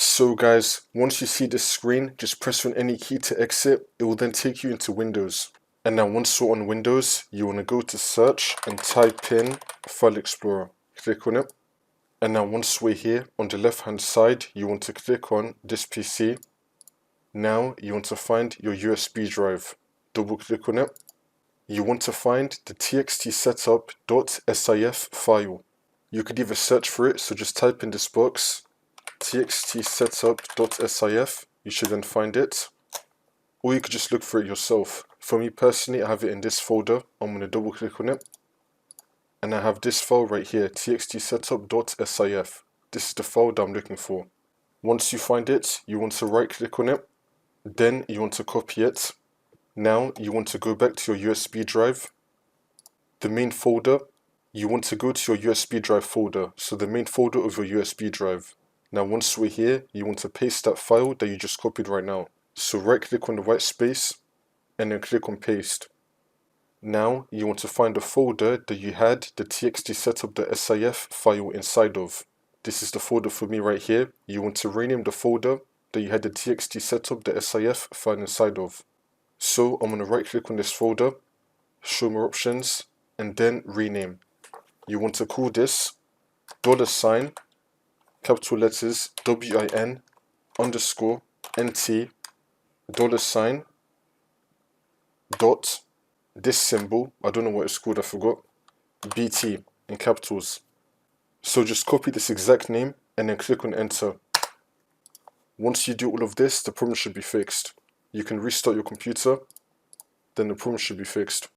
So guys, once you see this screen, just press on any key to exit. It will then take you into Windows. And now once you're on Windows, you want to go to search and type in File Explorer. Click on it. And now once we're here, on the left hand side, you want to click on this PC. Now you want to find your USB drive. Double click on it. You want to find the txtsetup.sif file. You could either search for it, so just type in this box, txtsetup.sif, you should then find it. Or you could just look for it yourself. For me personally, I have it in this folder. I'm going to double click on it. And I have this file right here, txtsetup.sif. This is the file that I'm looking for. Once you find it, you want to right click on it. Then you want to copy it. Now you want to go back to your USB drive. The main folder, you want to go to your USB drive folder. So the main folder of your USB drive. Now once we're here, you want to paste that file that you just copied right now. So right click on the white space and then click on paste. Now you want to find the folder that you had the txtsetup.sif file inside of. This is the folder for me right here. You want to rename the folder that you had the txtsetup.sif file inside of. So I'm going to right click on this folder, show more options, and then rename. You want to call this $, capital letters WIN underscore NT $, dot, this symbol, I don't know what it's called, I forgot, BT in capitals. So just copy this exact name and then click on enter. Once you do all of this, the problem should be fixed. You can restart your computer, then the problem should be fixed.